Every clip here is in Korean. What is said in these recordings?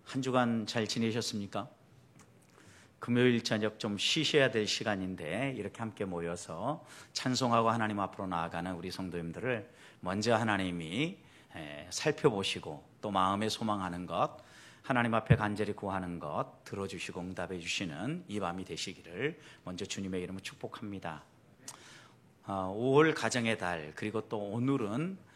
한 주간 잘 지내셨습니까? 금요일 저녁 좀 쉬셔야 될 시간인데 이렇게 함께 모여서 찬송하고 하나님 앞으로 나아가는 우리 성도님들을 먼저 하나님이 살펴보시고 또 마음에 소망하는 것, 하나님 앞에 간절히 구하는 것 들어주시고 응답해 주시는 이 밤이 되시기를 먼저 주님의 이름으로 축복합니다. 5월 가정의 달, 그리고 또 오늘은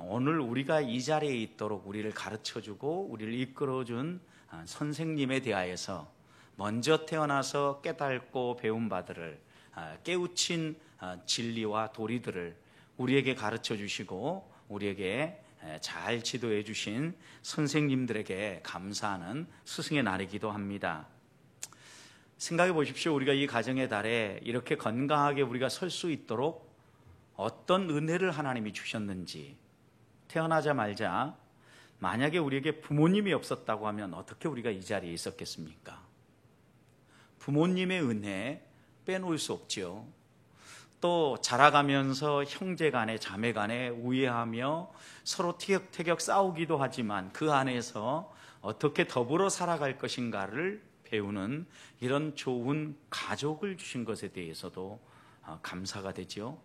오늘 우리가 이 자리에 있도록 우리를 가르쳐주고 우리를 이끌어준 선생님에 대하여서 먼저 태어나서 깨닫고 배움바들을 깨우친 진리와 도리들을 우리에게 가르쳐주시고 우리에게 잘 지도해 주신 선생님들에게 감사하는 스승의 날이기도 합니다. 생각해 보십시오. 우리가 이 가정의 달에 이렇게 건강하게 우리가 설 수 있도록 어떤 은혜를 하나님이 주셨는지, 태어나자마자 만약에 우리에게 부모님이 없었다고 하면 어떻게 우리가 이 자리에 있었겠습니까? 부모님의 은혜 빼놓을 수 없죠. 또 자라가면서 형제 간에 자매 간에 우애하며 서로 티격태격 싸우기도 하지만 그 안에서 어떻게 더불어 살아갈 것인가를 배우는 이런 좋은 가족을 주신 것에 대해서도 감사가 되죠.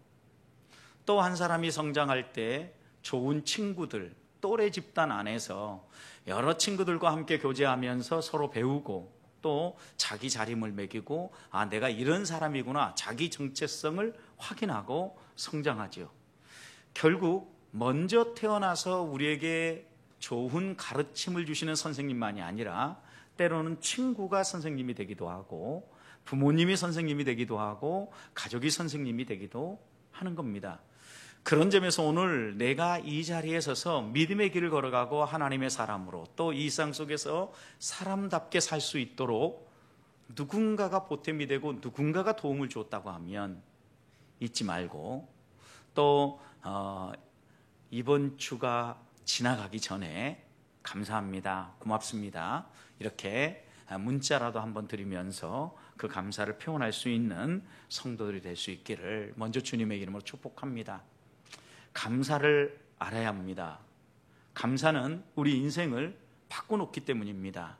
또 한 사람이 성장할 때 좋은 친구들, 또래 집단 안에서 여러 친구들과 함께 교제하면서 서로 배우고 또 자기 자림을 매기고 내가 이런 사람이구나, 자기 정체성을 확인하고 성장하죠. 결국 먼저 태어나서 우리에게 좋은 가르침을 주시는 선생님만이 아니라 때로는 친구가 선생님이 되기도 하고 부모님이 선생님이 되기도 하고 가족이 선생님이 되기도 하는 겁니다. 그런 점에서 오늘 내가 이 자리에 서서 믿음의 길을 걸어가고 하나님의 사람으로 또 이 세상 속에서 사람답게 살 수 있도록 누군가가 보탬이 되고 누군가가 도움을 줬다고 하면 잊지 말고 또 이번 주가 지나가기 전에 감사합니다, 고맙습니다 이렇게 문자라도 한번 드리면서 그 감사를 표현할 수 있는 성도들이 될 수 있기를 먼저 주님의 이름으로 축복합니다. 감사를 알아야 합니다. 감사는 우리 인생을 바꿔놓기 때문입니다.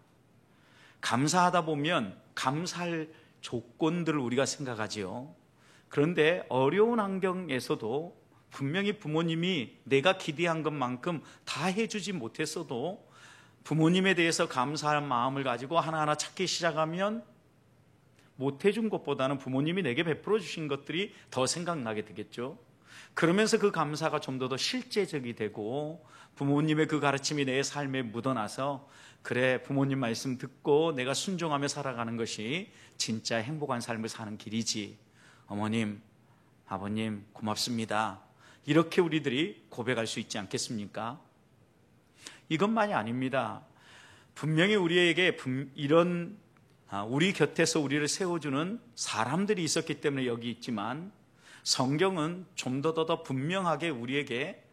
감사하다 보면 감사할 조건들을 우리가 생각하지요. 그런데 어려운 환경에서도 분명히 부모님이 내가 기대한 것만큼 다 해주지 못했어도 부모님에 대해서 감사할 마음을 가지고 하나하나 찾기 시작하면 못해준 것보다는 부모님이 내게 베풀어 주신 것들이 더 생각나게 되겠죠. 그러면서 그 감사가 좀 더 실제적이 되고 부모님의 그 가르침이 내 삶에 묻어나서 그래, 부모님 말씀 듣고 내가 순종하며 살아가는 것이 진짜 행복한 삶을 사는 길이지. 어머님, 아버님 고맙습니다. 이렇게 우리들이 고백할 수 있지 않겠습니까? 이것만이 아닙니다. 분명히 우리에게 이런 우리 곁에서 우리를 세워주는 사람들이 있었기 때문에 여기 있지만 성경은 좀 더 분명하게 우리에게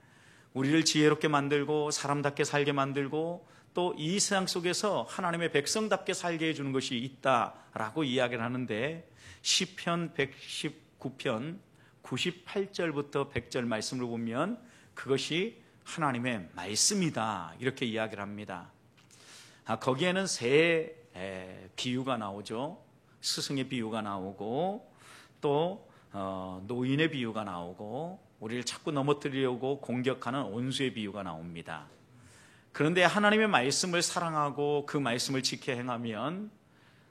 우리를 지혜롭게 만들고 사람답게 살게 만들고 또 이 세상 속에서 하나님의 백성답게 살게 해주는 것이 있다라고 이야기를 하는데 시편 119편 98절부터 100절 말씀을 보면 그것이 하나님의 말씀이다 이렇게 이야기를 합니다. 거기에는 세 비유가 나오죠. 스승의 비유가 나오고 또 노인의 비유가 나오고 우리를 자꾸 넘어뜨리려고 공격하는 원수의 비유가 나옵니다. 그런데 하나님의 말씀을 사랑하고 그 말씀을 지켜 행하면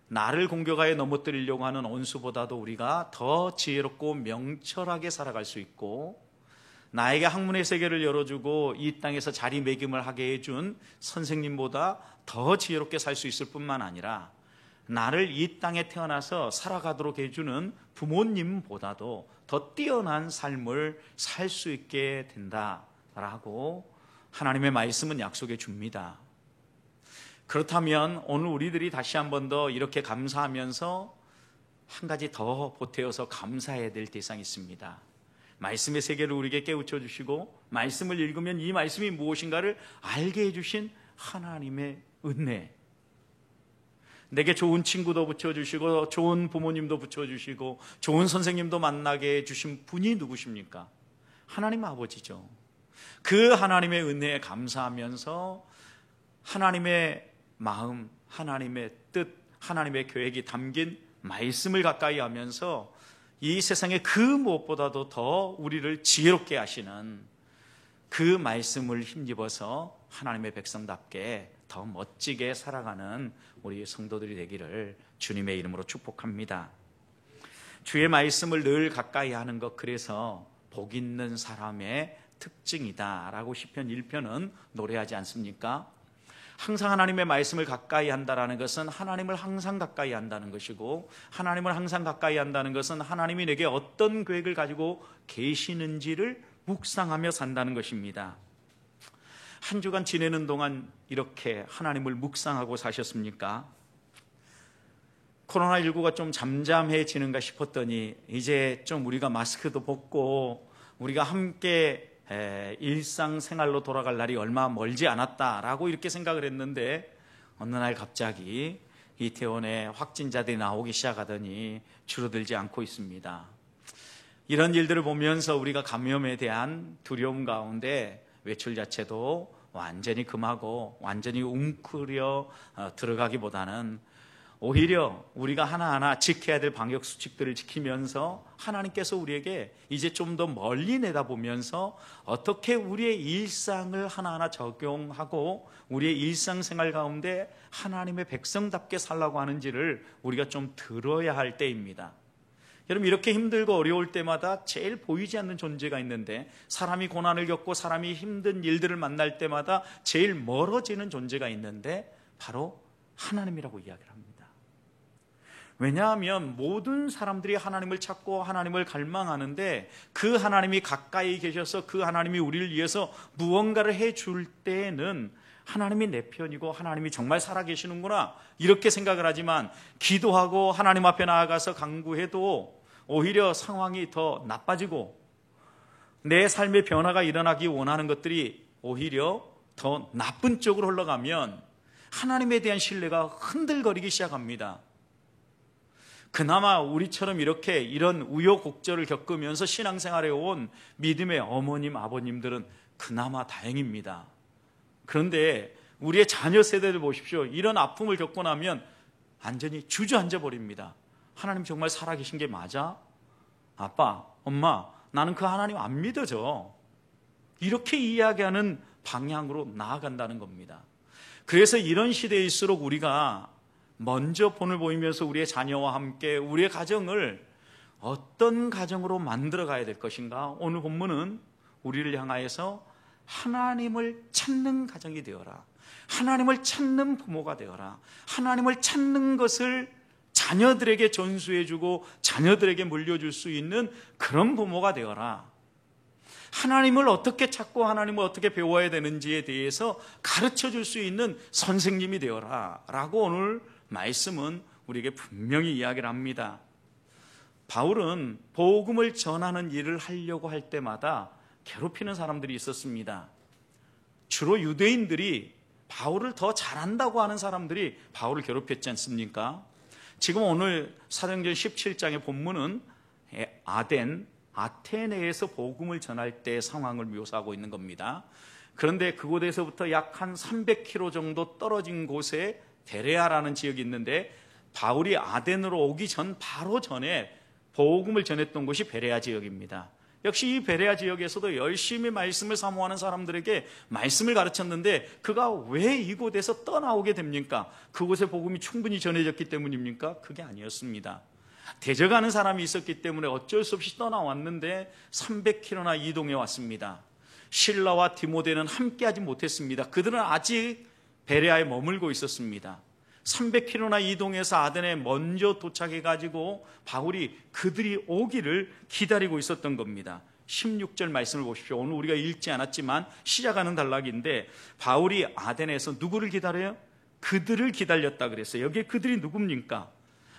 나를 공격하여 넘어뜨리려고 하는 원수보다도 우리가 더 지혜롭고 명철하게 살아갈 수 있고 나에게 학문의 세계를 열어주고 이 땅에서 자리매김을 하게 해준 선생님보다 더 지혜롭게 살 수 있을 뿐만 아니라 나를 이 땅에 태어나서 살아가도록 해주는 부모님보다도 더 뛰어난 삶을 살 수 있게 된다라고 하나님의 말씀은 약속해 줍니다. 그렇다면 오늘 우리들이 다시 한 번 더 이렇게 감사하면서 한 가지 더 보태어서 감사해야 될 대상이 있습니다. 말씀의 세계를 우리에게 깨우쳐 주시고 말씀을 읽으면 이 말씀이 무엇인가를 알게 해주신 하나님의 은혜, 내게 좋은 친구도 붙여주시고 좋은 부모님도 붙여주시고 좋은 선생님도 만나게 해주신 분이 누구십니까? 하나님 아버지죠. 그 하나님의 은혜에 감사하면서 하나님의 마음, 하나님의 뜻, 하나님의 계획이 담긴 말씀을 가까이 하면서 이 세상에 그 무엇보다도 더 우리를 지혜롭게 하시는 그 말씀을 힘입어서 하나님의 백성답게 더 멋지게 살아가는 우리 성도들이 되기를 주님의 이름으로 축복합니다. 주의 말씀을 늘 가까이 하는 것, 그래서 복 있는 사람의 특징이다라고 시편 1편은 노래하지 않습니까? 항상 하나님의 말씀을 가까이 한다는 것은 하나님을 항상 가까이 한다는 것이고, 하나님을 항상 가까이 한다는 것은 하나님이 내게 어떤 계획을 가지고 계시는지를 묵상하며 산다는 것입니다. 한 주간 지내는 동안 이렇게 하나님을 묵상하고 사셨습니까? 코로나19가 좀 잠잠해지는가 싶었더니 이제 좀 우리가 마스크도 벗고 우리가 함께 일상생활로 돌아갈 날이 얼마 멀지 않았다라고 이렇게 생각을 했는데, 어느 날 갑자기 이태원에 확진자들이 나오기 시작하더니 줄어들지 않고 있습니다. 이런 일들을 보면서 우리가 감염에 대한 두려움 가운데 외출 자체도 완전히 금하고 완전히 웅크려 들어가기보다는 오히려 우리가 하나하나 지켜야 될 방역 수칙들을 지키면서 하나님께서 우리에게 이제 좀 더 멀리 내다보면서 어떻게 우리의 일상을 하나하나 적용하고 우리의 일상생활 가운데 하나님의 백성답게 살라고 하는지를 우리가 좀 들어야 할 때입니다. 여러분, 이렇게 힘들고 어려울 때마다 제일 보이지 않는 존재가 있는데, 사람이 고난을 겪고 사람이 힘든 일들을 만날 때마다 제일 멀어지는 존재가 있는데 바로 하나님이라고 이야기를 합니다. 왜냐하면 모든 사람들이 하나님을 찾고 하나님을 갈망하는데, 그 하나님이 가까이 계셔서 그 하나님이 우리를 위해서 무언가를 해줄 때에는 하나님이 내 편이고 하나님이 정말 살아계시는구나 이렇게 생각을 하지만, 기도하고 하나님 앞에 나아가서 간구해도 오히려 상황이 더 나빠지고 내 삶의 변화가 일어나기 원하는 것들이 오히려 더 나쁜 쪽으로 흘러가면 하나님에 대한 신뢰가 흔들거리기 시작합니다. 그나마 우리처럼 이렇게 이런 우여곡절을 겪으면서 신앙생활에 온 믿음의 어머님, 아버님들은 그나마 다행입니다. 그런데 우리의 자녀 세대들 보십시오. 이런 아픔을 겪고 나면 완전히 주저앉아 버립니다. 하나님 정말 살아계신 게 맞아? 아빠, 엄마, 나는 그 하나님 안 믿어져. 이렇게 이야기하는 방향으로 나아간다는 겁니다. 그래서 이런 시대일수록 우리가 먼저 본을 보이면서 우리의 자녀와 함께 우리의 가정을 어떤 가정으로 만들어 가야 될 것인가? 오늘 본문은 우리를 향하여서 하나님을 찾는 가정이 되어라, 하나님을 찾는 부모가 되어라, 하나님을 찾는 것을 자녀들에게 전수해주고 자녀들에게 물려줄 수 있는 그런 부모가 되어라, 하나님을 어떻게 찾고 하나님을 어떻게 배워야 되는지에 대해서 가르쳐줄 수 있는 선생님이 되어라 라고 오늘 말씀은 우리에게 분명히 이야기를 합니다. 바울은 복음을 전하는 일을 하려고 할 때마다 괴롭히는 사람들이 있었습니다. 주로 유대인들이 바울을 더 잘한다고 하는 사람들이 바울을 괴롭혔지 않습니까? 지금 오늘 사도행전 17장의 본문은 아테네에서 복음을 전할 때의 상황을 묘사하고 있는 겁니다. 그런데 그곳에서부터 약 한 300km 정도 떨어진 곳에 베레아라는 지역이 있는데, 바울이 아덴으로 오기 전 바로 전에 복음을 전했던 곳이 베레아 지역입니다. 역시 이 베레아 지역에서도 열심히 말씀을 사모하는 사람들에게 말씀을 가르쳤는데, 그가 왜 이곳에서 떠나오게 됩니까? 그곳에 복음이 충분히 전해졌기 때문입니까? 그게 아니었습니다. 대적하는 사람이 있었기 때문에 어쩔 수 없이 떠나왔는데 300km나 이동해 왔습니다. 실라와 디모데는 함께하지 못했습니다. 그들은 아직 베레아에 머물고 있었습니다. 300km나 이동해서 아덴에 먼저 도착해가지고 바울이 그들이 오기를 기다리고 있었던 겁니다. 16절 말씀을 보십시오. 오늘 우리가 읽지 않았지만 시작하는 단락인데, 바울이 아덴에서 누구를 기다려요? 그들을 기다렸다 그랬어요. 여기에 그들이 누굽니까?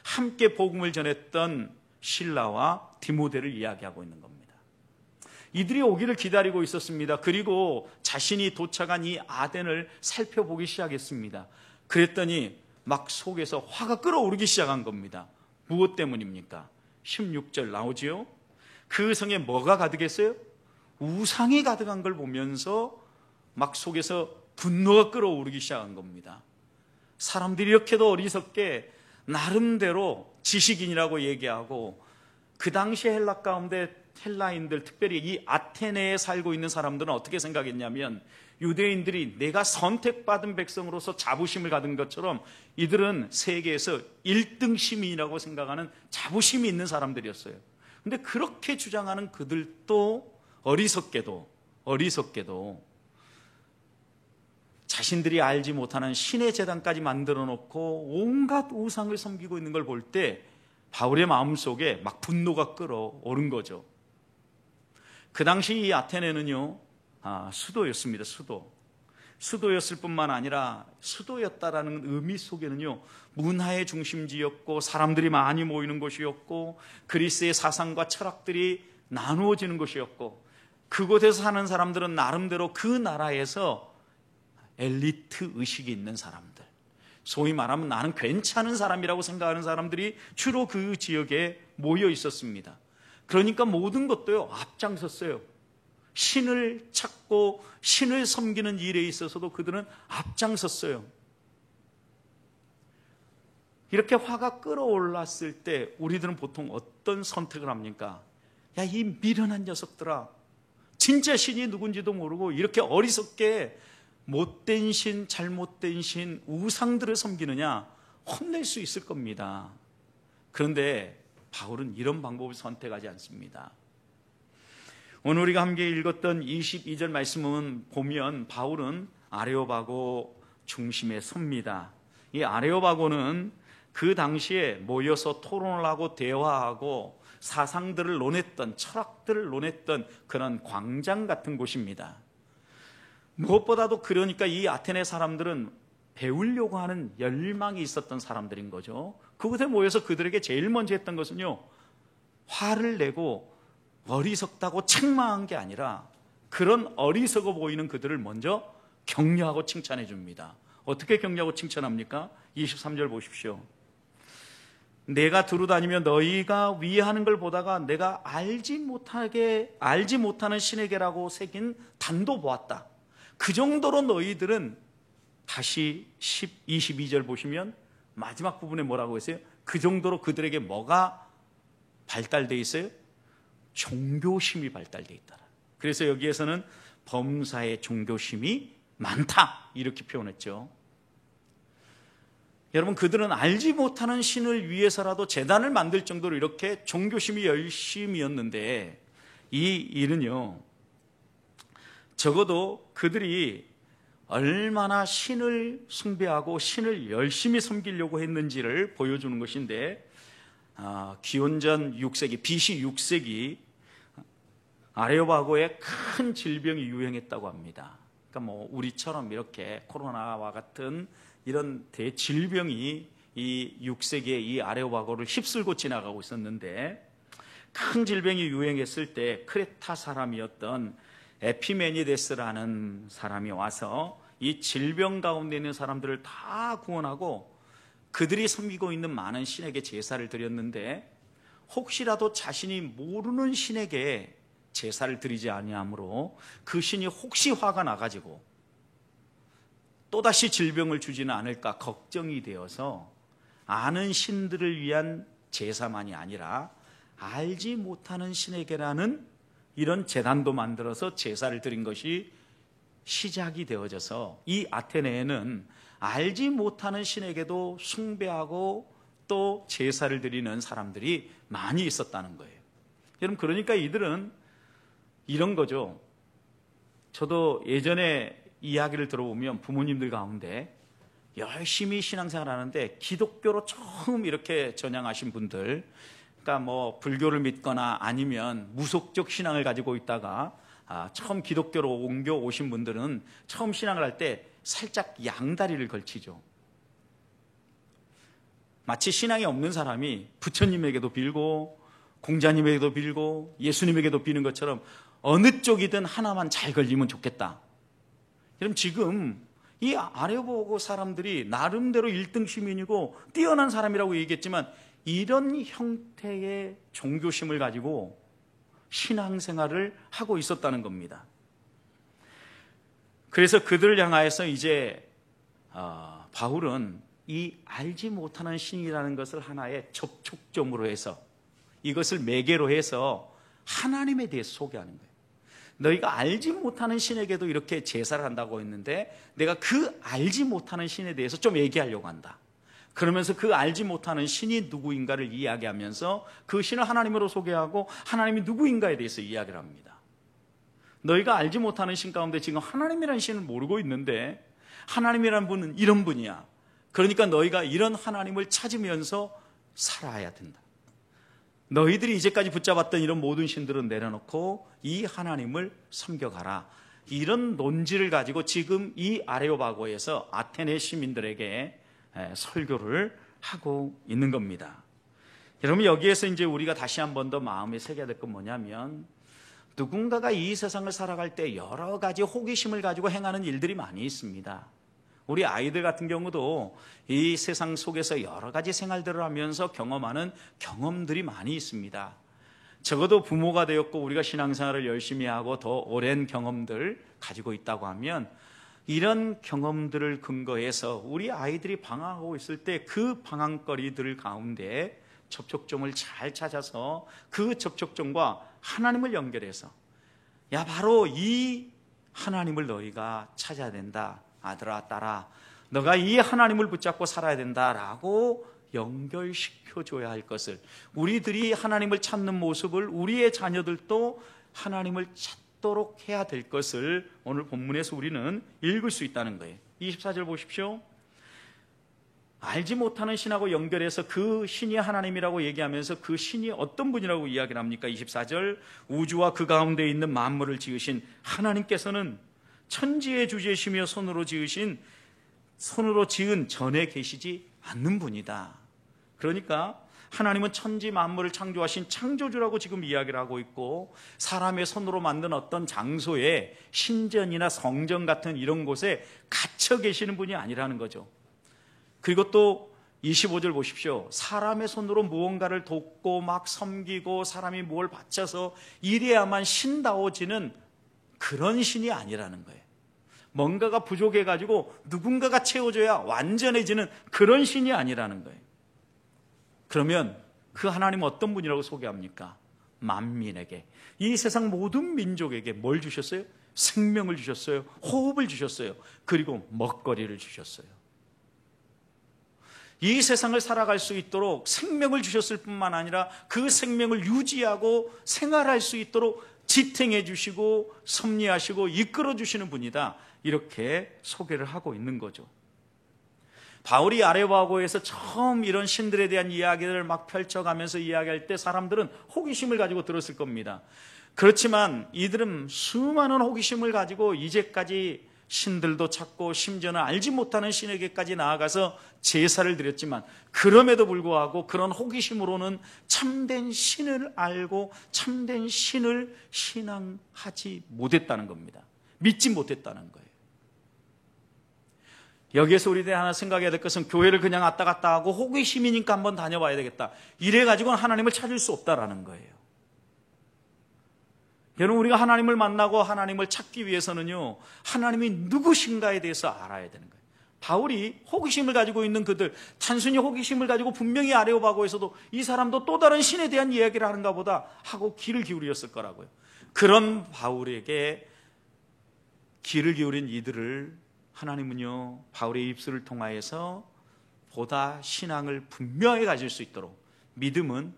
함께 복음을 전했던 실라와 디모데를 이야기하고 있는 겁니다. 이들이 오기를 기다리고 있었습니다. 그리고 자신이 도착한 이 아덴을 살펴보기 시작했습니다. 그랬더니 막 속에서 화가 끓어오르기 시작한 겁니다. 무엇 때문입니까? 16절 나오지요? 그 성에 뭐가 가득했어요? 우상이 가득한 걸 보면서 막 속에서 분노가 끓어오르기 시작한 겁니다. 사람들이 이렇게도 어리석게 나름대로 지식인이라고 얘기하고, 그 당시 헬라 가운데 헬라인들, 특별히 이 아테네에 살고 있는 사람들은 어떻게 생각했냐면, 유대인들이 내가 선택받은 백성으로서 자부심을 가진 것처럼 이들은 세계에서 1등 시민이라고 생각하는 자부심이 있는 사람들이었어요. 근데 그렇게 주장하는 그들도 어리석게도 자신들이 알지 못하는 신의 제단까지 만들어 놓고 온갖 우상을 섬기고 있는 걸 볼 때 바울의 마음속에 막 분노가 끓어오른 거죠. 그 당시 이 아테네는요, 수도였습니다. 수도였을 뿐만 아니라 수도였다라는 의미 속에는요, 문화의 중심지였고 사람들이 많이 모이는 곳이었고 그리스의 사상과 철학들이 나누어지는 곳이었고, 그곳에서 사는 사람들은 나름대로 그 나라에서 엘리트 의식이 있는 사람들, 소위 말하면 나는 괜찮은 사람이라고 생각하는 사람들이 주로 그 지역에 모여 있었습니다. 그러니까 모든 것도요, 앞장섰어요. 신을 찾고 신을 섬기는 일에 있어서도 그들은 앞장섰어요. 이렇게 화가 끓어올랐을 때 우리들은 보통 어떤 선택을 합니까? 야, 이 미련한 녀석들아, 진짜 신이 누군지도 모르고 이렇게 어리석게 못된 신, 잘못된 신, 우상들을 섬기느냐, 혼낼 수 있을 겁니다. 그런데 바울은 이런 방법을 선택하지 않습니다. 오늘 우리가 함께 읽었던 22절 말씀은 보면 바울은 아레오바고 중심에 섭니다. 이 아레오바고는 그 당시에 모여서 토론을 하고 대화하고 사상들을 논했던, 철학들을 논했던 그런 광장 같은 곳입니다. 무엇보다도 그러니까 이 아테네 사람들은 배우려고 하는 열망이 있었던 사람들인 거죠. 그곳에 모여서 그들에게 제일 먼저 했던 것은요, 화를 내고 어리석다고 책망한 게 아니라 그런 어리석어 보이는 그들을 먼저 격려하고 칭찬해 줍니다. 어떻게 격려하고 칭찬합니까? 23절 보십시오. 내가 두루다니며 너희가 위하는 걸 보다가 내가 알지 못하는 신에게라고 새긴 단도 보았다. 그 정도로 너희들은, 다시 22절 보시면 마지막 부분에 뭐라고 했어요? 그 정도로 그들에게 뭐가 발달되어 있어요? 종교심이 발달되어 있다. 그래서 여기에서는 범사에 종교심이 많다, 이렇게 표현했죠. 여러분, 그들은 알지 못하는 신을 위해서라도 제단을 만들 정도로 이렇게 종교심이 열심이었는데, 이 일은요, 적어도 그들이 얼마나 신을 숭배하고 신을 열심히 섬기려고 했는지를 보여주는 것인데, 기원전 6세기, BC 6세기 아레오바고에 큰 질병이 유행했다고 합니다. 그러니까 뭐 우리처럼 이렇게 코로나와 같은 이런 대질병이 이 6세기에 이 아레오바고를 휩쓸고 지나가고 있었는데, 큰 질병이 유행했을 때 크레타 사람이었던 에피메니데스라는 사람이 와서 이 질병 가운데 있는 사람들을 다 구원하고 그들이 섬기고 있는 많은 신에게 제사를 드렸는데, 혹시라도 자신이 모르는 신에게 제사를 드리지 아니하므로 그 신이 혹시 화가 나가지고 또다시 질병을 주지는 않을까 걱정이 되어서 아는 신들을 위한 제사만이 아니라 알지 못하는 신에게라는 이런 제단도 만들어서 제사를 드린 것이 시작이 되어져서 이 아테네에는 알지 못하는 신에게도 숭배하고 또 제사를 드리는 사람들이 많이 있었다는 거예요. 여러분, 그러니까 이들은 이런 거죠. 저도 예전에 이야기를 들어보면 부모님들 가운데 열심히 신앙생활 하는데 기독교로 처음 이렇게 전향하신 분들, 그러니까 뭐 불교를 믿거나 아니면 무속적 신앙을 가지고 있다가 처음 기독교로 옮겨 오신 분들은 처음 신앙을 할 때 살짝 양다리를 걸치죠. 마치 신앙이 없는 사람이 부처님에게도 빌고 공자님에게도 빌고 예수님에게도 비는 것처럼 어느 쪽이든 하나만 잘 걸리면 좋겠다. 그럼 지금 이 아레오바고 사람들이 나름대로 1등 시민이고 뛰어난 사람이라고 얘기했지만 이런 형태의 종교심을 가지고 신앙생활을 하고 있었다는 겁니다. 그래서 그들을 향하여서 이제 바울은 이 알지 못하는 신이라는 것을 하나의 접촉점으로 해서, 이것을 매개로 해서 하나님에 대해서 소개하는 거예요. 너희가 알지 못하는 신에게도 이렇게 제사를 한다고 했는데 내가 그 알지 못하는 신에 대해서 좀 얘기하려고 한다. 그러면서 그 알지 못하는 신이 누구인가를 이야기하면서 그 신을 하나님으로 소개하고 하나님이 누구인가에 대해서 이야기를 합니다. 너희가 알지 못하는 신 가운데 지금 하나님이라는 신을 모르고 있는데, 하나님이라는 분은 이런 분이야. 그러니까 너희가 이런 하나님을 찾으면서 살아야 된다. 너희들이 이제까지 붙잡았던 이런 모든 신들은 내려놓고 이 하나님을 섬겨가라. 이런 논지를 가지고 지금 이 아레오바고에서 아테네 시민들에게 설교를 하고 있는 겁니다. 여러분, 여기에서 이제 우리가 다시 한 번 더 마음에 새겨야 될 건 뭐냐면, 누군가가 이 세상을 살아갈 때 여러 가지 호기심을 가지고 행하는 일들이 많이 있습니다. 우리 아이들 같은 경우도 이 세상 속에서 여러 가지 생활들을 하면서 경험하는 경험들이 많이 있습니다. 적어도 부모가 되었고 우리가 신앙생활을 열심히 하고 더 오랜 경험들 가지고 있다고 하면, 이런 경험들을 근거해서 우리 아이들이 방황하고 있을 때 그 방황거리들 가운데 접촉점을 잘 찾아서 그 접촉점과 하나님을 연결해서, 야, 바로 이 하나님을 너희가 찾아야 된다. 아들아, 딸아, 너가 이 하나님을 붙잡고 살아야 된다라고 연결시켜줘야 할 것을, 우리들이 하나님을 찾는 모습을 우리의 자녀들도 하나님을 찾도록 해야 될 것을 오늘 본문에서 우리는 읽을 수 있다는 거예요. 24절 보십시오. 알지 못하는 신하고 연결해서 그 신이 하나님이라고 얘기하면서 그 신이 어떤 분이라고 이야기를 합니까? 24절, 우주와 그 가운데 있는 만물을 지으신 하나님께서는 천지의 주제시며 손으로 지은 전에 계시지 않는 분이다. 그러니까 하나님은 천지 만물을 창조하신 창조주라고 지금 이야기를 하고 있고, 사람의 손으로 만든 어떤 장소에 신전이나 성전 같은 이런 곳에 갇혀 계시는 분이 아니라는 거죠. 그리고 또 25절 보십시오. 사람의 손으로 무언가를 돕고 막 섬기고 사람이 뭘 바쳐서 이래야만 신다워지는 그런 신이 아니라는 거예요. 뭔가가 부족해가지고 누군가가 채워줘야 완전해지는 그런 신이 아니라는 거예요. 그러면 그 하나님은 어떤 분이라고 소개합니까? 만민에게, 이 세상 모든 민족에게 뭘 주셨어요? 생명을 주셨어요. 호흡을 주셨어요. 그리고 먹거리를 주셨어요. 이 세상을 살아갈 수 있도록 생명을 주셨을 뿐만 아니라 그 생명을 유지하고 생활할 수 있도록 지탱해 주시고 섭리하시고 이끌어 주시는 분이다. 이렇게 소개를 하고 있는 거죠. 바울이 아레오바고에서 처음 이런 신들에 대한 이야기를 막 펼쳐가면서 이야기할 때 사람들은 호기심을 가지고 들었을 겁니다. 그렇지만 이들은 수많은 호기심을 가지고 이제까지 신들도 찾고 심지어는 알지 못하는 신에게까지 나아가서 제사를 드렸지만, 그럼에도 불구하고 그런 호기심으로는 참된 신을 알고 참된 신을 신앙하지 못했다는 겁니다. 믿지 못했다는 거예요. 여기에서 우리들이 하나 생각해야 될 것은, 교회를 그냥 왔다 갔다 하고 호기심이니까 한번 다녀봐야 되겠다, 이래가지고는 하나님을 찾을 수 없다라는 거예요. 여러분, 우리가 하나님을 만나고 하나님을 찾기 위해서는요, 하나님이 누구신가에 대해서 알아야 되는 거예요. 바울이 호기심을 가지고 있는 그들, 단순히 호기심을 가지고 분명히 아레오바고에서도 이 사람도 또 다른 신에 대한 이야기를 하는가 보다 하고 귀를 기울였을 거라고요. 그런 바울에게 귀를 기울인 이들을 하나님은요, 바울의 입술을 통하여서 보다 신앙을 분명히 가질 수 있도록, 믿음은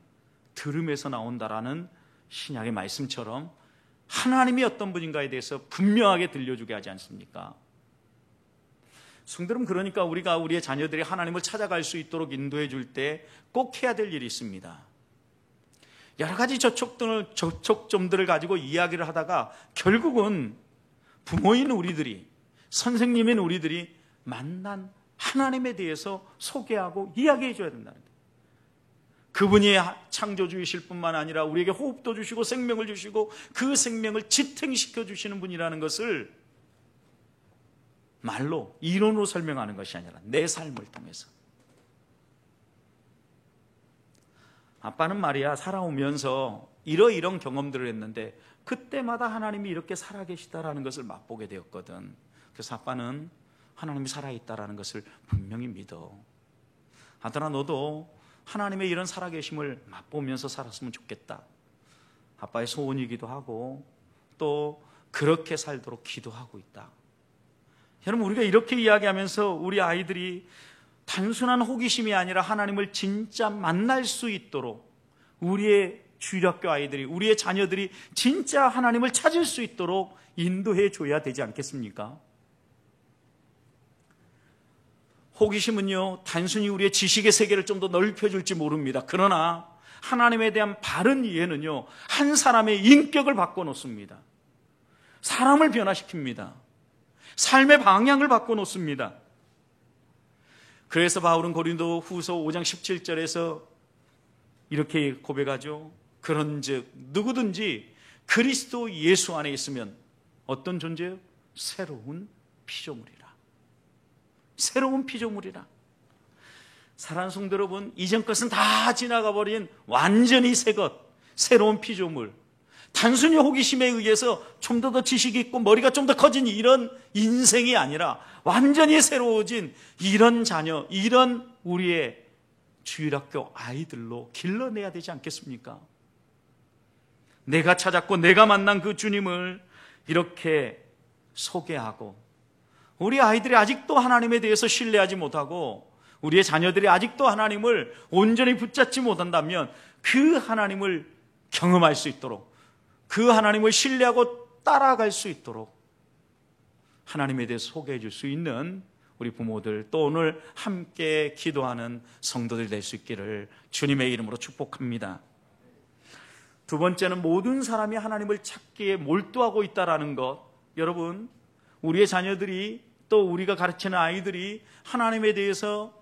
들음에서 나온다라는 신약의 말씀처럼 하나님이 어떤 분인가에 대해서 분명하게 들려주게 하지 않습니까? 성도님, 그러니까 우리가 우리의 자녀들이 하나님을 찾아갈 수 있도록 인도해 줄 때 꼭 해야 될 일이 있습니다. 여러 가지 접촉점들을 가지고 이야기를 하다가 결국은 부모인 우리들이, 선생님인 우리들이 만난 하나님에 대해서 소개하고 이야기해 줘야 된다는 거예요. 그분이 창조주이실 뿐만 아니라 우리에게 호흡도 주시고 생명을 주시고 그 생명을 지탱시켜 주시는 분이라는 것을 말로, 이론으로 설명하는 것이 아니라 내 삶을 통해서. 아빠는 말이야, 살아오면서 이러이런 경험들을 했는데 그때마다 하나님이 이렇게 살아계시다라는 것을 맛보게 되었거든. 그래서 아빠는 하나님이 살아있다라는 것을 분명히 믿어. 아들아, 너도 하나님의 이런 살아계심을 맛보면서 살았으면 좋겠다. 아빠의 소원이기도 하고 또 그렇게 살도록 기도하고 있다. 여러분, 우리가 이렇게 이야기하면서 우리 아이들이 단순한 호기심이 아니라 하나님을 진짜 만날 수 있도록, 우리의 주일학교 아이들이, 우리의 자녀들이 진짜 하나님을 찾을 수 있도록 인도해 줘야 되지 않겠습니까? 호기심은요, 단순히 우리의 지식의 세계를 좀 더 넓혀줄지 모릅니다. 그러나 하나님에 대한 바른 이해는요, 한 사람의 인격을 바꿔놓습니다. 사람을 변화시킵니다. 삶의 방향을 바꿔놓습니다. 그래서 바울은 고린도 후서 5장 17절에서 이렇게 고백하죠. 그런즉 누구든지 그리스도 예수 안에 있으면 어떤 존재요? 새로운 피조물이라. 새로운 피조물이라. 사랑하는 성도 여러분, 이전 것은 다 지나가 버린 완전히 새 것, 새로운 피조물. 단순히 호기심에 의해서 좀 더 지식이 있고 머리가 좀 더 커진 이런 인생이 아니라 완전히 새로워진 이런 자녀, 이런 우리의 주일학교 아이들로 길러내야 되지 않겠습니까? 내가 찾았고 내가 만난 그 주님을 이렇게 소개하고, 우리 아이들이 아직도 하나님에 대해서 신뢰하지 못하고 우리의 자녀들이 아직도 하나님을 온전히 붙잡지 못한다면 그 하나님을 경험할 수 있도록, 그 하나님을 신뢰하고 따라갈 수 있도록 하나님에 대해서 소개해 줄 수 있는 우리 부모들, 또 오늘 함께 기도하는 성도들 될 수 있기를 주님의 이름으로 축복합니다. 두 번째는 모든 사람이 하나님을 찾기에 몰두하고 있다는 것. 여러분, 우리의 자녀들이, 또 우리가 가르치는 아이들이 하나님에 대해서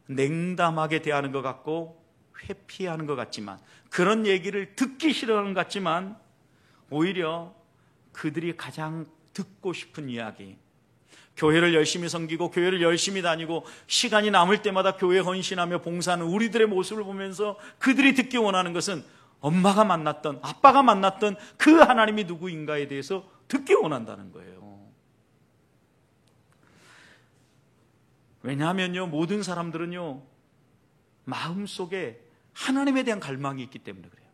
냉담하게 대하는 것 같고 회피하는 것 같지만, 그런 얘기를 듣기 싫어하는 것 같지만, 오히려 그들이 가장 듣고 싶은 이야기, 교회를 열심히 섬기고 교회를 열심히 다니고 시간이 남을 때마다 교회에 헌신하며 봉사하는 우리들의 모습을 보면서 그들이 듣기 원하는 것은 엄마가 만났던, 아빠가 만났던 그 하나님이 누구인가에 대해서 듣기 원한다는 거예요. 왜냐하면요, 모든 사람들은요, 마음속에 하나님에 대한 갈망이 있기 때문에 그래요.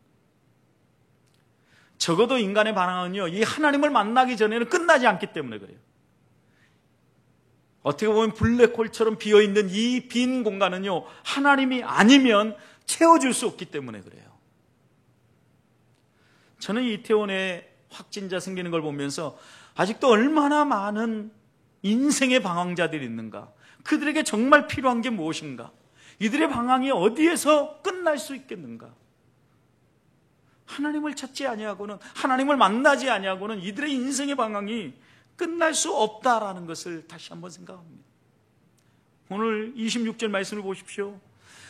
적어도 인간의 반항은요, 이 하나님을 만나기 전에는 끝나지 않기 때문에 그래요. 어떻게 보면 블랙홀처럼 비어있는 이 빈 공간은요, 하나님이 아니면 채워줄 수 없기 때문에 그래요. 저는 이태원에 확진자 생기는 걸 보면서 아직도 얼마나 많은 인생의 방황자들이 있는가, 그들에게 정말 필요한 게 무엇인가, 이들의 방황이 어디에서 끝날 수 있겠는가. 하나님을 찾지 아니하고는, 하나님을 만나지 아니하고는 이들의 인생의 방황이 끝날 수 없다라는 것을 다시 한번 생각합니다. 오늘 26절 말씀을 보십시오.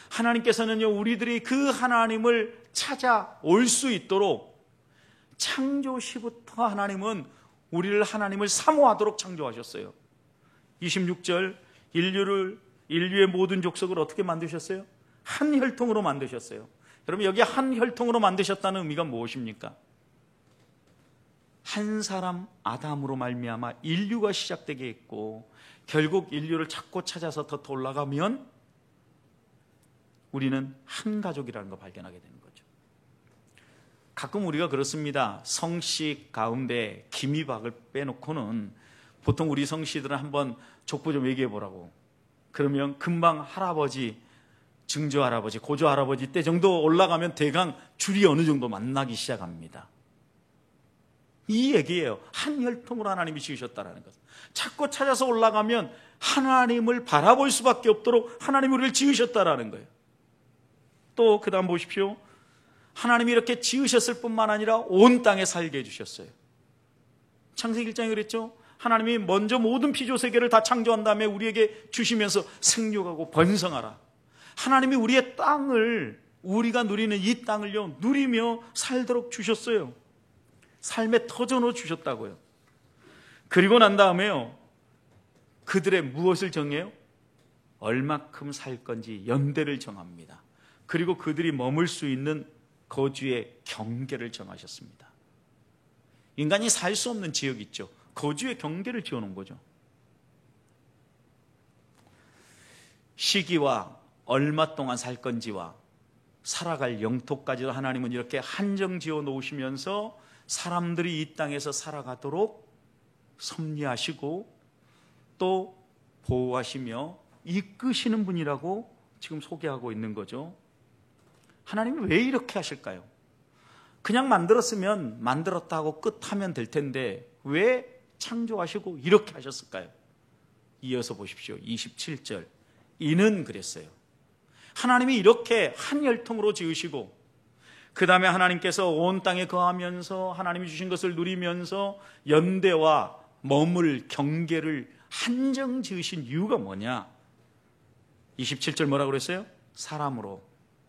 하나님께서는요, 우리들이 그 하나님을 찾아올 수 있도록 창조 시부터 하나님은 우리를 하나님을 사모하도록 창조하셨어요. 26절, 인류의 모든 족속을 어떻게 만드셨어요? 한 혈통으로 만드셨어요. 여러분, 여기 한 혈통으로 만드셨다는 의미가 무엇입니까? 한 사람 아담으로 말미암아 인류가 시작되게 했고, 결국 인류를 찾고 찾아서 더 올라가면 우리는 한 가족이라는 걸 발견하게 되는 거죠. 가끔 우리가 그렇습니다. 성씨 가운데 김이박을 빼놓고는 보통 우리 성씨들은 한번 족보 좀 얘기해 보라고, 그러면 금방 할아버지, 증조 할아버지, 고조 할아버지 때 정도 올라가면 대강 줄이 어느 정도 만나기 시작합니다. 이 얘기예요. 한 혈통으로 하나님이 지으셨다는 것. 찾고 찾아서 올라가면 하나님을 바라볼 수밖에 없도록 하나님이 우리를 지으셨다는 거예요. 또 그 다음 보십시오. 하나님이 이렇게 지으셨을 뿐만 아니라 온 땅에 살게 해주셨어요. 창세기 1장에 그랬죠. 하나님이 먼저 모든 피조세계를 다 창조한 다음에 우리에게 주시면서 생육하고 번성하라. 하나님이 우리의 땅을, 우리가 누리는 이 땅을요, 누리며 살도록 주셨어요. 삶의 터전으로 주셨다고요. 그리고 난 다음에요, 그들의 무엇을 정해요? 얼마큼 살 건지 연대를 정합니다. 그리고 그들이 머물 수 있는 거주의 경계를 정하셨습니다. 인간이 살 수 없는 지역이 있죠. 거주의 경계를 지어놓은 거죠. 시기와 얼마 동안 살 건지와 살아갈 영토까지도 하나님은 이렇게 한정 지어 놓으시면서 사람들이 이 땅에서 살아가도록 섭리하시고 또 보호하시며 이끄시는 분이라고 지금 소개하고 있는 거죠. 하나님이 왜 이렇게 하실까요? 그냥 만들었으면 만들었다 하고 끝하면 될 텐데 왜 창조하시고 이렇게 하셨을까요? 이어서 보십시오. 27절. 이는 그랬어요. 하나님이 이렇게 한 혈통으로 지으시고 그 다음에 하나님께서 온 땅에 거하면서 하나님이 주신 것을 누리면서 연대와 머물 경계를 한정 지으신 이유가 뭐냐? 27절 뭐라고 그랬어요? 사람으로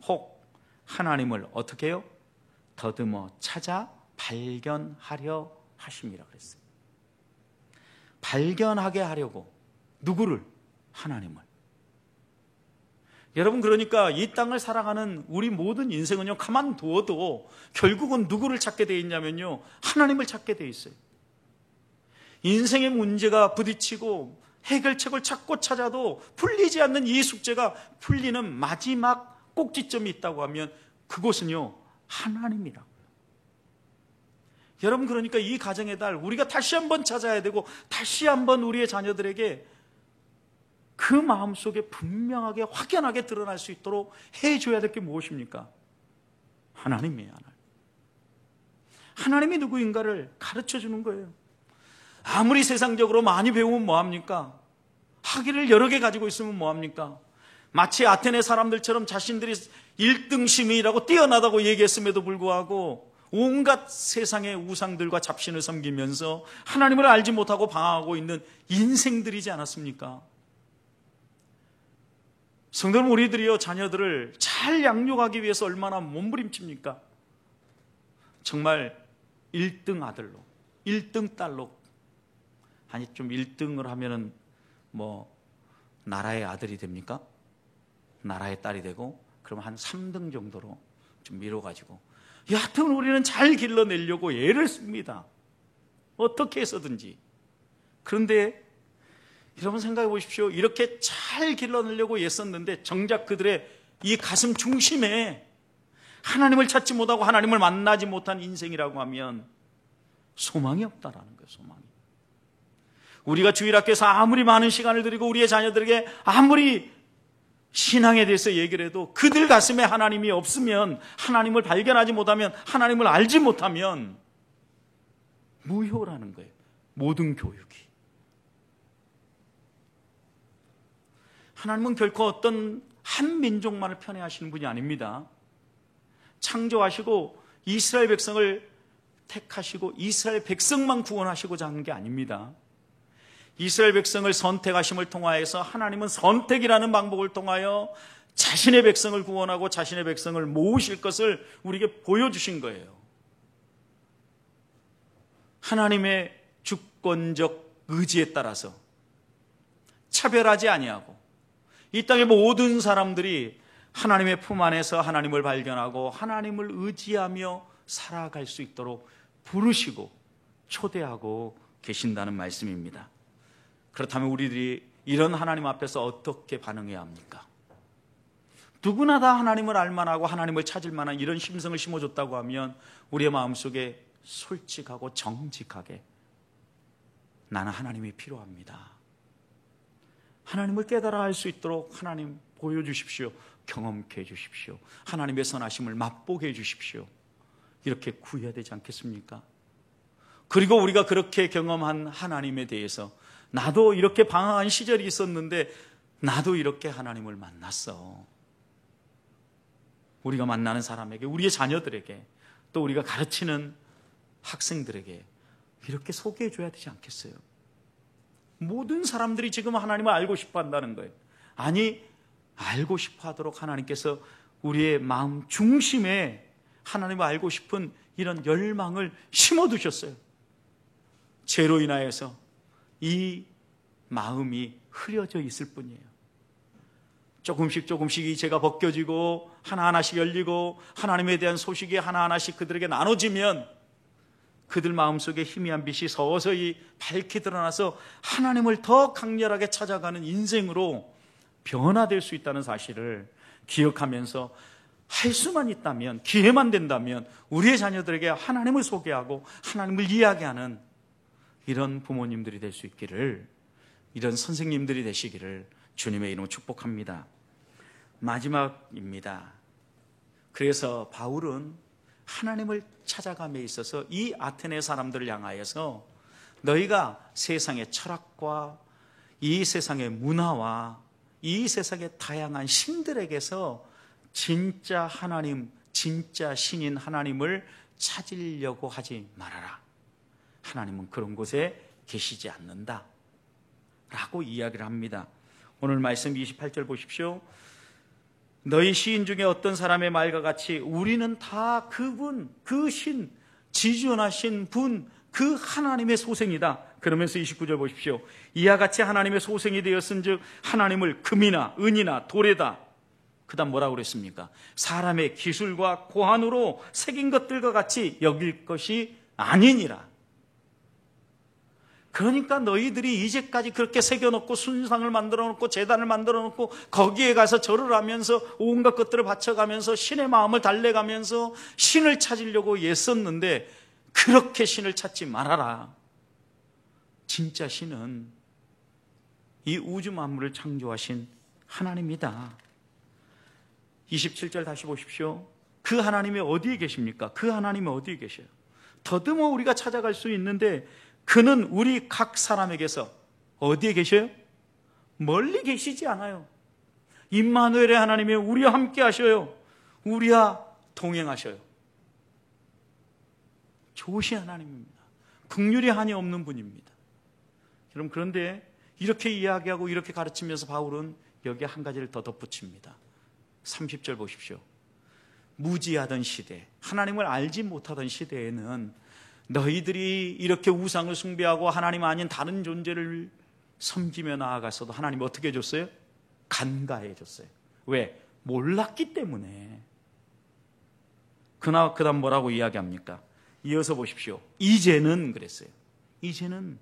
혹 하나님을 어떻게 해요? 더듬어 찾아 발견하려 하심이라 그랬어요. 발견하게 하려고. 누구를? 하나님을. 여러분, 그러니까 이 땅을 살아가는 우리 모든 인생은요, 가만두어도 결국은 누구를 찾게 돼 있냐면요, 하나님을 찾게 돼 있어요. 인생의 문제가 부딪히고 해결책을 찾고 찾아도 풀리지 않는 이 숙제가 풀리는 마지막 꼭지점이 있다고 하면 그곳은요, 하나님이라고요. 여러분, 그러니까 이 가정의 달 우리가 다시 한번 찾아야 되고 다시 한번 우리의 자녀들에게 그 마음속에 분명하게 확연하게 드러날 수 있도록 해줘야 될 게 무엇입니까? 하나님이에요. 하나님이 누구인가를 가르쳐주는 거예요. 아무리 세상적으로 많이 배우면 뭐합니까? 학위를 여러 개 가지고 있으면 뭐합니까? 마치 아테네 사람들처럼 자신들이 1등 시민이라고 뛰어나다고 얘기했음에도 불구하고 온갖 세상의 우상들과 잡신을 섬기면서 하나님을 알지 못하고 방황하고 있는 인생들이지 않았습니까? 성도 여러분, 우리들이요, 자녀들을 잘 양육하기 위해서 얼마나 몸부림칩니까? 정말 1등 아들로, 1등 딸로, 아니 좀 1등을 하면은 뭐 나라의 아들이 됩니까? 나라의 딸이 되고, 그럼 한 3등 정도로 좀 밀어가지고, 여하튼 우리는 잘 길러내려고 애를 씁니다. 어떻게 해서든지. 그런데 여러분 생각해 보십시오. 이렇게 잘 길러내려고 애썼는데 정작 그들의 이 가슴 중심에 하나님을 찾지 못하고 하나님을 만나지 못한 인생이라고 하면 소망이 없다라는 거예요. 소망이. 우리가 주일학교에서 아무리 많은 시간을 들이고 우리의 자녀들에게 아무리 신앙에 대해서 얘기를 해도 그들 가슴에 하나님이 없으면, 하나님을 발견하지 못하면, 하나님을 알지 못하면 무효라는 거예요. 모든 교육이. 하나님은 결코 어떤 한 민족만을 편애하시는 분이 아닙니다. 창조하시고 이스라엘 백성을 택하시고 이스라엘 백성만 구원하시고자 하는 게 아닙니다. 이스라엘 백성을 선택하심을 통하여서 하나님은 선택이라는 방법을 통하여 자신의 백성을 구원하고 자신의 백성을 모으실 것을 우리에게 보여주신 거예요. 하나님의 주권적 의지에 따라서 차별하지 아니하고 이 땅의 모든 사람들이 하나님의 품 안에서 하나님을 발견하고 하나님을 의지하며 살아갈 수 있도록 부르시고 초대하고 계신다는 말씀입니다. 그렇다면 우리들이 이런 하나님 앞에서 어떻게 반응해야 합니까? 누구나 다 하나님을 알만하고 하나님을 찾을 만한 이런 심성을 심어줬다고 하면 우리의 마음속에 솔직하고 정직하게 나는 하나님이 필요합니다. 하나님을 깨달아 알 수 있도록 하나님 보여주십시오. 경험케 해주십시오. 하나님의 선하심을 맛보게 해주십시오. 이렇게 구해야 되지 않겠습니까? 그리고 우리가 그렇게 경험한 하나님에 대해서 나도 이렇게 방황한 시절이 있었는데 나도 이렇게 하나님을 만났어. 우리가 만나는 사람에게, 우리의 자녀들에게, 또 우리가 가르치는 학생들에게 이렇게 소개해 줘야 되지 않겠어요? 모든 사람들이 지금 하나님을 알고 싶어 한다는 거예요. 아니, 알고 싶어 하도록 하나님께서 우리의 마음 중심에 하나님을 알고 싶은 이런 열망을 심어두셨어요. 죄로 인하여서 이 마음이 흐려져 있을 뿐이에요. 조금씩 이 죄가 벗겨지고 하나하나씩 열리고 하나님에 대한 소식이 하나하나씩 그들에게 나눠지면 그들 마음속에 희미한 빛이 서서히 밝게 드러나서 하나님을 더 강렬하게 찾아가는 인생으로 변화될 수 있다는 사실을 기억하면서 할 수만 있다면, 기회만 된다면 우리의 자녀들에게 하나님을 소개하고 하나님을 이야기하는 이런 부모님들이 될 수 있기를, 이런 선생님들이 되시기를 주님의 이름으로 축복합니다. 마지막입니다. 그래서 바울은 하나님을 찾아감에 있어서 이 아테네 사람들을 향하여서 너희가 세상의 철학과 이 세상의 문화와 이 세상의 다양한 신들에게서 진짜 하나님, 진짜 신인 하나님을 찾으려고 하지 말아라. 하나님은 그런 곳에 계시지 않는다 라고 이야기를 합니다. 오늘 말씀 28절 보십시오. 너희 시인 중에 어떤 사람의 말과 같이 우리는 다 그분, 그 신, 지존하신 분, 그 하나님의 소생이다. 그러면서 29절 보십시오. 이와 같이 하나님의 소생이 되었은즉 하나님을 금이나 은이나 돌에다, 그 다음 뭐라고 그랬습니까? 사람의 기술과 고한으로 새긴 것들과 같이 여길 것이 아니니라. 그러니까 너희들이 이제까지 그렇게 새겨놓고 순상을 만들어놓고 제단을 만들어놓고 거기에 가서 절을 하면서 온갖 것들을 바쳐가면서 신의 마음을 달래가면서 신을 찾으려고 애썼는데 그렇게 신을 찾지 말아라. 진짜 신은 이 우주 만물을 창조하신 하나님이다. 27절 다시 보십시오. 그 하나님이 어디에 계십니까? 그 하나님이 어디에 계셔요? 더듬어 우리가 찾아갈 수 있는데 그는 우리 각 사람에게서 어디에 계셔요? 멀리 계시지 않아요. 임마누엘의 하나님이 우리와 함께 하셔요. 우리와 동행하셔요. 좋으신 하나님입니다. 긍휼이 한이 없는 분입니다. 여러분, 그런데 이렇게 이야기하고 이렇게 가르치면서 바울은 여기에 한 가지를 더 덧붙입니다. 30절 보십시오. 무지하던 시대, 하나님을 알지 못하던 시대에는 너희들이 이렇게 우상을 숭배하고 하나님 아닌 다른 존재를 섬기며 나아가서도 하나님 어떻게 해줬어요? 간과해 줬어요. 왜? 몰랐기 때문에. 그 다음 뭐라고 이야기합니까? 이어서 보십시오. 이제는 그랬어요. 이제는.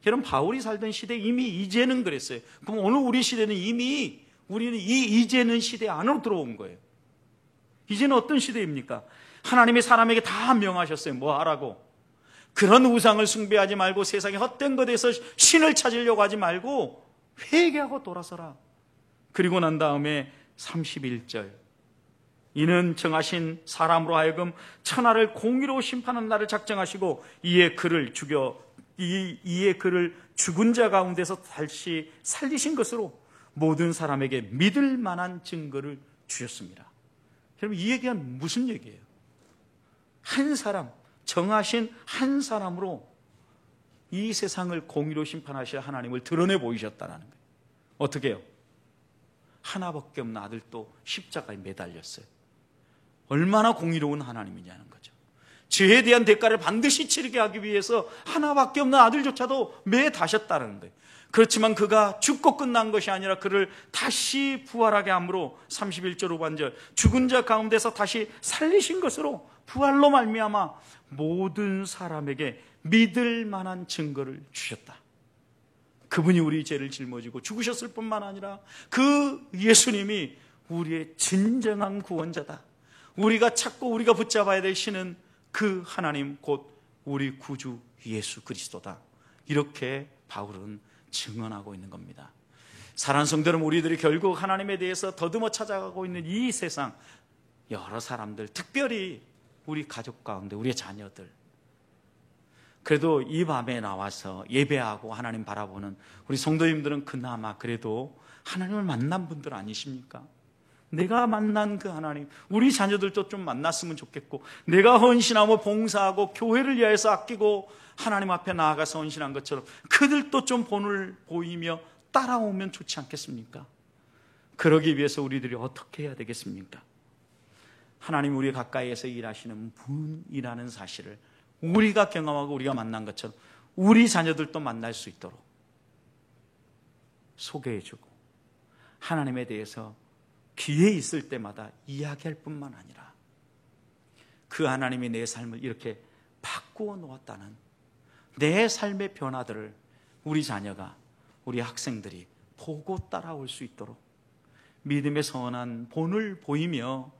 여러분, 바울이 살던 시대 이미 이제는 그랬어요. 그럼 오늘 우리 시대는 이미 우리는 이 이제는 시대 안으로 들어온 거예요. 이제는 어떤 시대입니까? 하나님이 사람에게 다 명하셨어요. 뭐 하라고? 그런 우상을 숭배하지 말고 세상에 헛된 것에서 신을 찾으려고 하지 말고 회개하고 돌아서라. 그리고 난 다음에 31절. 이는 정하신 사람으로 하여금 천하를 공의로 심판하는 날을 작정하시고 이에 그를 죽은 자 가운데서 다시 살리신 것으로 모든 사람에게 믿을 만한 증거를 주셨습니다. 여러분, 이 얘기는 무슨 얘기예요? 한 사람, 정하신 한 사람으로 이 세상을 공의로 심판하실 하나님을 드러내 보이셨다는 거예요. 어떻게 해요? 하나밖에 없는 아들도 십자가에 매달렸어요. 얼마나 공의로운 하나님이냐는 거죠. 죄에 대한 대가를 반드시 치르게 하기 위해서 하나밖에 없는 아들조차도 매다셨다는 거예요. 그렇지만 그가 죽고 끝난 것이 아니라 그를 다시 부활하게 함으로 31절 후반절 죽은 자 가운데서 다시 살리신 것으로 부활로 말미암아 모든 사람에게 믿을 만한 증거를 주셨다. 그분이 우리 죄를 짊어지고 죽으셨을 뿐만 아니라 그 예수님이 우리의 진정한 구원자다. 우리가 찾고 우리가 붙잡아야 될 신은 그 하나님 곧 우리 구주 예수 그리스도다. 이렇게 바울은 증언하고 있는 겁니다. 사랑하는 성도는 우리들이 결국 하나님에 대해서 더듬어 찾아가고 있는 이 세상, 여러 사람들, 특별히 우리 가족 가운데 우리의 자녀들, 그래도 이 밤에 나와서 예배하고 하나님 바라보는 우리 성도님들은 그나마 그래도 하나님을 만난 분들 아니십니까? 내가 만난 그 하나님, 우리 자녀들도 좀 만났으면 좋겠고, 내가 헌신하고 봉사하고 교회를 위해서 아끼고 하나님 앞에 나아가서 헌신한 것처럼 그들도 좀 본을 보이며 따라오면 좋지 않겠습니까? 그러기 위해서 우리들이 어떻게 해야 되겠습니까? 하나님 우리 가까이에서 일하시는 분이라는 사실을 우리가 경험하고 우리가 만난 것처럼 우리 자녀들도 만날 수 있도록 소개해주고 하나님에 대해서 기회 있을 때마다 이야기할 뿐만 아니라 그 하나님이 내 삶을 이렇게 바꾸어 놓았다는 내 삶의 변화들을 우리 자녀가, 우리 학생들이 보고 따라올 수 있도록 믿음의 선한 본을 보이며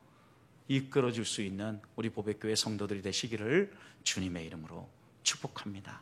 이끌어 줄 수 있는 우리 보배교회 성도들이 되시기를 주님의 이름으로 축복합니다.